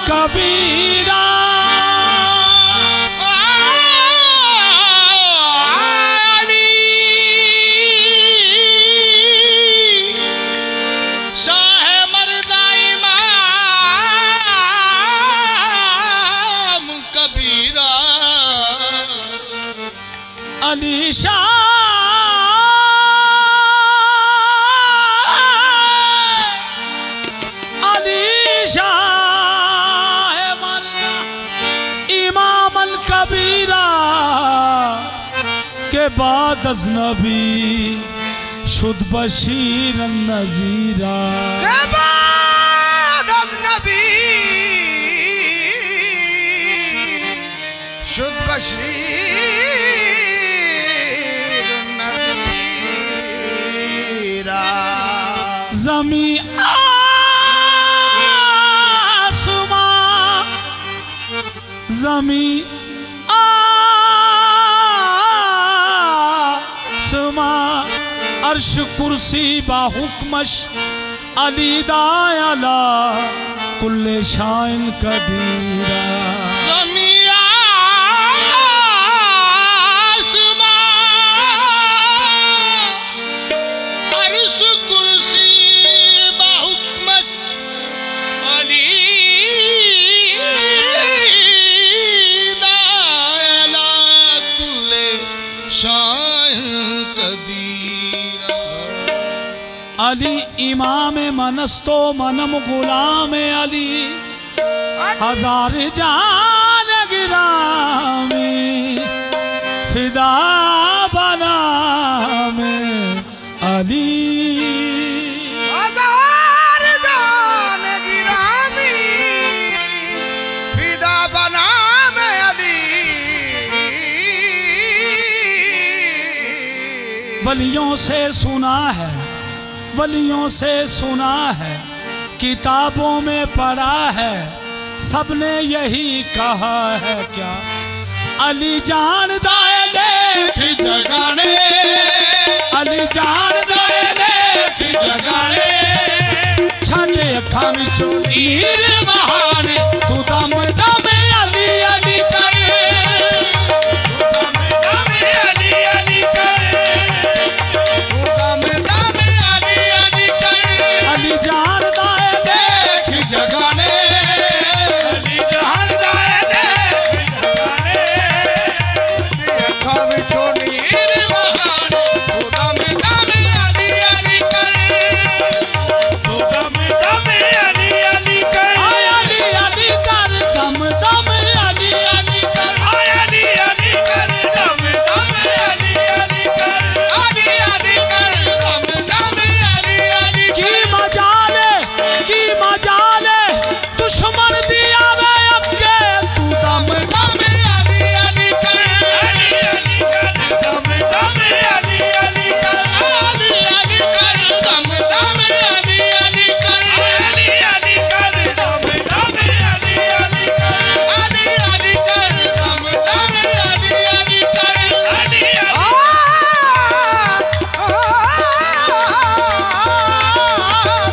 कबीरा अली शाह इमाम अल कबीरा के बाद अजनबी शुद बशीर नजीरा के बाद अजनबी शुद बशीर नजीरा जमी जमी आसमा अर्श कुर्सी बाहुक्मश अली दायला कुल्ले शाइन कदीरा जमी आसमा अर्श कुर्सी बाहुक्मश अली अली इमाम मनस्तो मनम गुलाम अली हजार जान गिरामी फिदा बना में अली हजार जान गिरामी फिदा बना में अली वलियों से सुना है वलियों से सुना है किताबों में पढ़ा है सबने यही कहा है क्या अली जान दाए लेख जगाने अली जान दाए लेख जगाने छठे अखा विचों नीर बहाने तू दम दम अली अली करे जगाने अली जान दाए लेख जगाने अखा विचों नीर बहाने तू दम दम अली अली करे तू दम दम अली अली करे अली अली कर दम दम अली अली कर अली अली कर दम दम अली अली कर अली अली कर दम दम अली अली की मजाले दुश्मन दिया वे अबके तू दम दम अली अली कर अली अली कर दम दम अली अली कर अली अली कर दम दम अली अली कर अली अली कर दम दम अली अली कर अली अली कर दम दम अली अली कर अली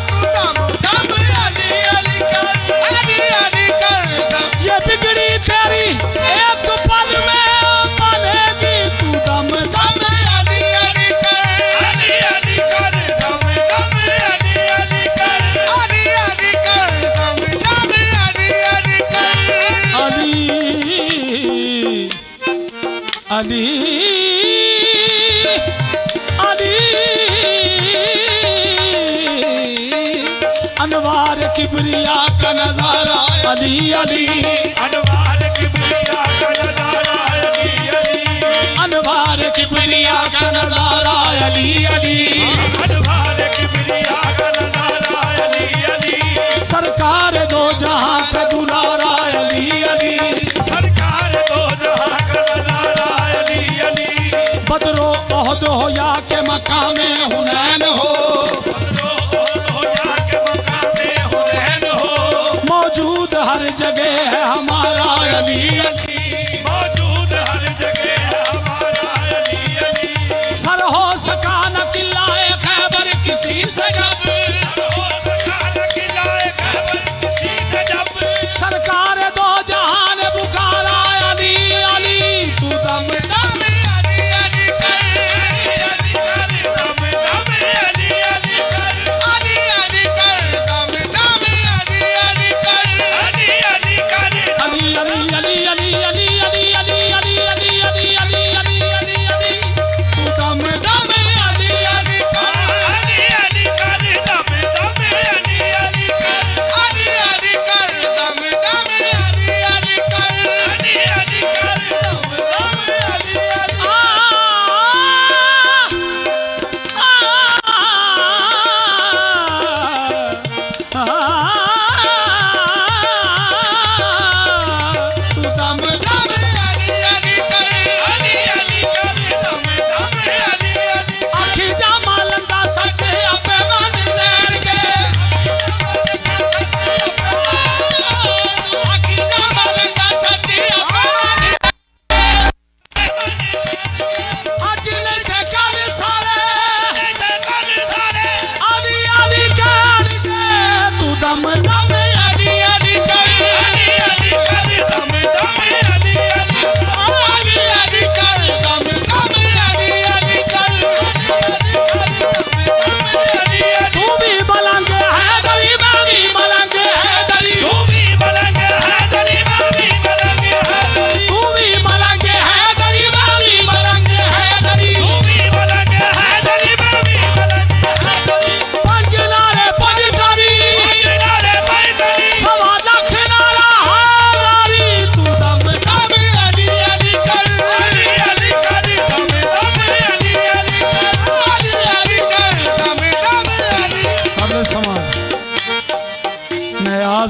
तू दम दम अली अली कर ये बिगड़ी तेरी एक पल में बनेगी तू दम दम अली अली कर अली अली कर दम दम अली अली कर अली अली कर दम दम अली अली कर अली अली अली अनवार किबरिया का नजारा अली अली अनवार किबरिया का नजारा अली अली अनवार किबरिया का नजारा अली अली अनवार किबरिया का नजारा अली अली सरकार दो जहां का दुलारा अली अली सरकार दो जहां का नजारा अली अली बदरो ओहद हो या के मकामे हुनैन हो मौजूद हर जगह है हमारा अली अली मौजूद हर जगह है हमारा अली अली सर हो सका न किलाए खैबर किसी से जब सर हो सका न किलाए खैबर किसी से जब सरकार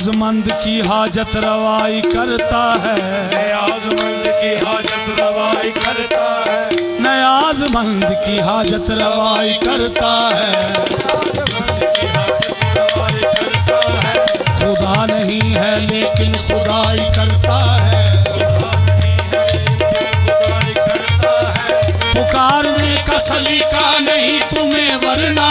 न्याज़मंद की हाजत रवाई करता है, न्याज़मंद की हाजत रवाई करता है, न्याज़मंद की हाजत रवाई करता है। खुदा नहीं है लेकिन खुदाई करता है, पुकारने का सलीका नहीं तुम्हें वरना,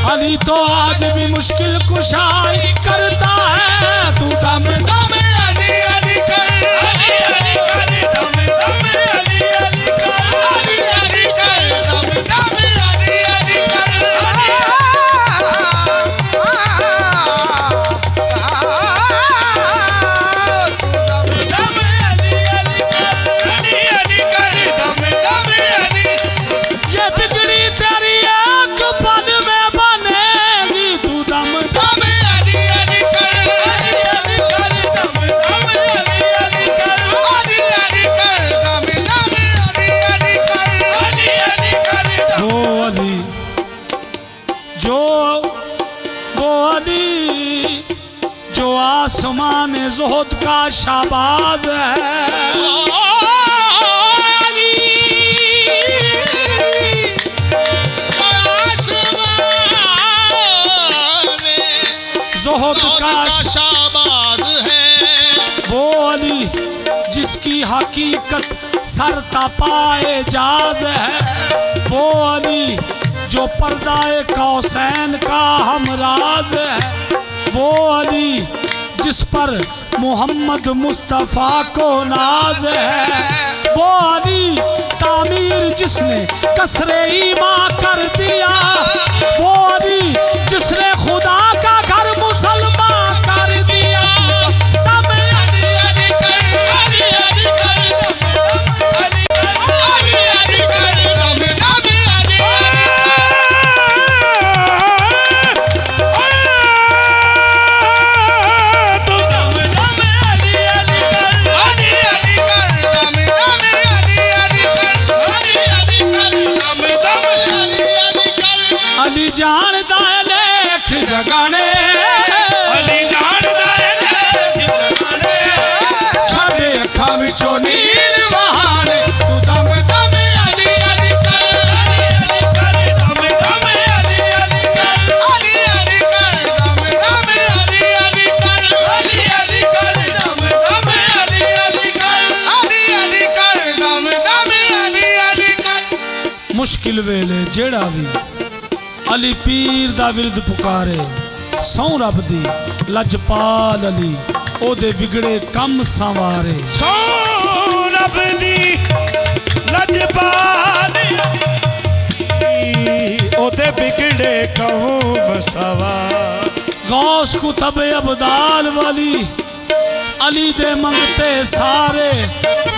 अली तो आज भी मुश्किल कुशाई करता है। तू दम दम अली अली कर, अली अली कर, दम दम अली अली कर, अली अली कर, दम दम अली अली कर, तू दम दम अली अली कर, अली अली कर, दम दम अली। ये बिगड़ी तेरी एक पल में बनेगी, तू दम दम अली अली कर, अली अली कर, दम दम अली अली कर, अली अली कर, दम दम अली अली कर, अली अली कर। वो अली जो आसमान ज़ुहद का शाबाज है, ज़ुहद का शाबाज है, वो अली जिसकी हकीकत सरता पाए जाज है, वो अली जो पर्दाए कौसैन का हमराज है, वो अली जिस पर मोहम्मद मुस्तफ़ा को नाज है, वो अली तामीर जिसने कसरे ईमान कर दिया, वो अली जिसने खुदा का घर मुसलमान कर दिया। दम अली अली कर, अली अली कर, दम दम अली कर, अली अली कर, दम दम अली। तू दम दम अली अली कर, अली अली कर, दम दम अली अली कर, अली अली कर, दम दम अली अली कर। अली जानदा है लेख जगाने, अली जानदा है लेख जगाने, साडे अखां विचों नीर वहाने। तू दम दम अली अली कर, अली अली कर, दम दम अली अली कर, अली अली कर, दम दम अली अली कर, अली अली कर, दम दम अली अली कर, अली अली कर, दम दम अली अली कर। मुश्किल वेले जेड़ा भी अली पीर दा विरद पुकारे, सौ रब दी लजपाल अली ओदे बिगड़े कम संवारे, सौ रब दी लजपाल ओदे बिगड़े कौम सवार। गौस कुतब अबदाल वाली अली दे मंगते सारे,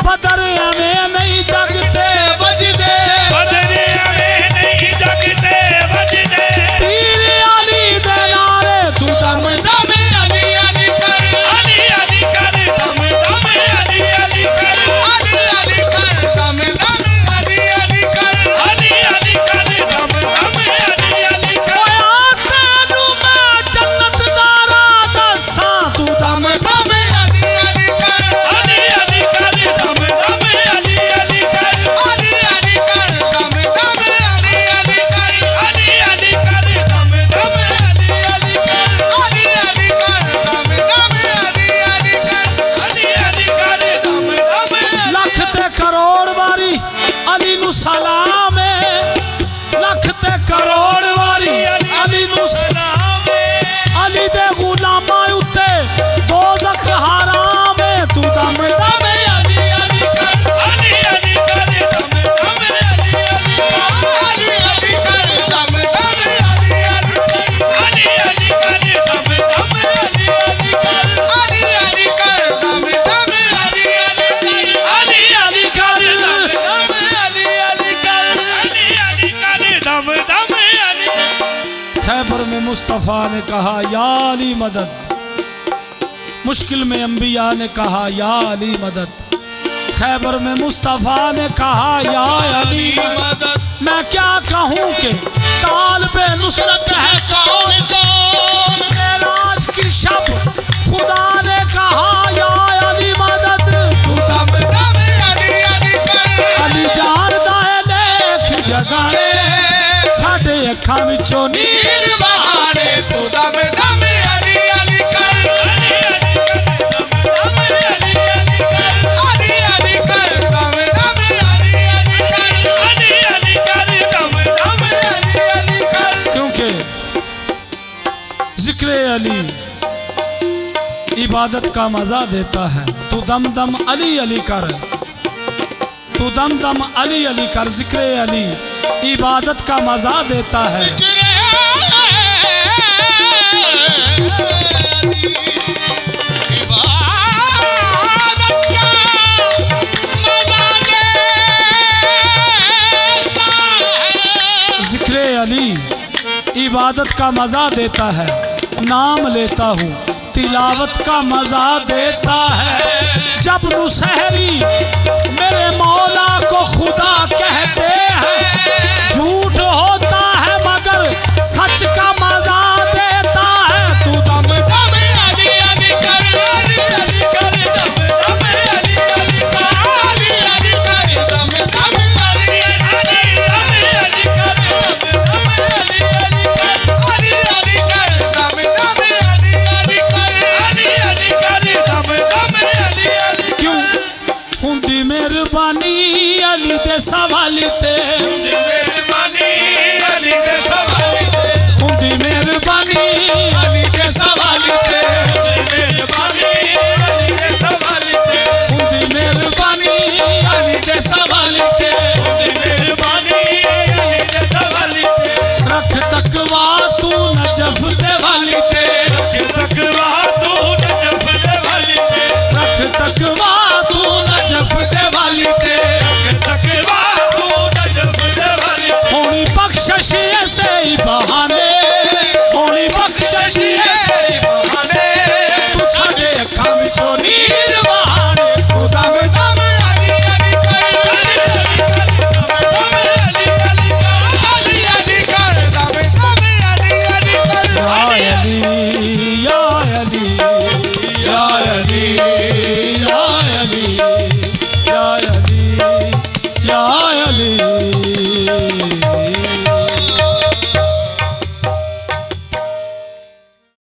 बदर हमें नहीं जगते बजदे, बदर हमें नहीं जगते बजदे, पीर अली दे नारे। तू दम दम अली अली कर, अली अली कर, दम दम अली अली कर, अली अली कर, दम दम अली अली कर, अली अली कर, दम दम अली अली कर। ओया तेनू मैं जन्नत दा राह दस्सां, तू दम दम अली अली कर, अली अली कर, दम दम अली अली कर, अली अली कर, दम दम अली अली कर, अली अली कर, दम दम अली अली कर, अली अली कर, दम दम अली अली कर। अली अली कर, दम दम। लख ते करोड़ वारी अली नू सलाम है, लख ते करोड़ वारी अली नू सलाम है, अली दे गुलामां उत्ते दोज़ख हराम है। तू दम दम अली अली कर, अली अली कर, दम दम अली अली कर, अली अली कर, दम दम अली अली कर, अली अली कर, दम दम अली अली कर, अली अली कर, दम दम अली अली कर, अली अली कर, दम दम अली अली कर, अली अली कर, दम दम अली। खैबर में मुस्तफ़ा ने कहा या अली मदद, मुश्किल में अंबिया ने कहा या अली मदद, खैबर में मुस्तफ़ा ने कहा या अली मदद मैं क्या कहूँ कि तालिबे नुसरत है कौन कौन। मेराज की शब खुदा ने कहा या अली मदद तू दम दम अली अली कर अली जानदा है देख जगाने छाड़े अखां विचों नीर नीर बहाने तू दम दम अली अली कर अली अली कर दम दम अली अली कर क्योंकि जिक्र अली इबादत का मजा देता है। तू दम दम अली अली कर, तू दम दम अली अली कर। जिक्र अली इबादत का मजा देता है। जिक्र अली इबादत का मजा देता है। नाम लेता हूँ तिलावत का मजा देता है। जब नुसहरी मेरे मौला को खुदा कहते हैं, झूठ होता है मगर सच का मजा देता है। तू दम दम अली अली कर अली अली कर दम दम अली अली कर अली अली कर दम दम अली अली कर दम दम अली अली कर अली अली कर दम दम अली अली कर दम दम अली अली। क्यों हुंदी मेहरबानी अली दे सवाली ते, मेहरबानी अली दे सवाली ते, हुंदी मेहरबानी अली दे सवाली ते, मेहरबानी अली दे सवाली ते, हुंदी मेहरबानी अली दे सवाली ते। मेहरबानी अली दे सवाली ते, रख तकवा तू नजफ दे वाली ते, तकवा तू नजफ दे वाली ते, रख तकवा तू नजफ दे वाली ते। तकवा तू नजफ दे वाली ते, होनी बख्शिश ऐसे ही बहाने, होनी बख्शिश ऐसे ही बहाने तू छड़े अखां विचों नीर बहाने। तू दम दम अली अली कर दम दम अली अली कर अली अली कर दम दम अली अली कर या अली या अली या अली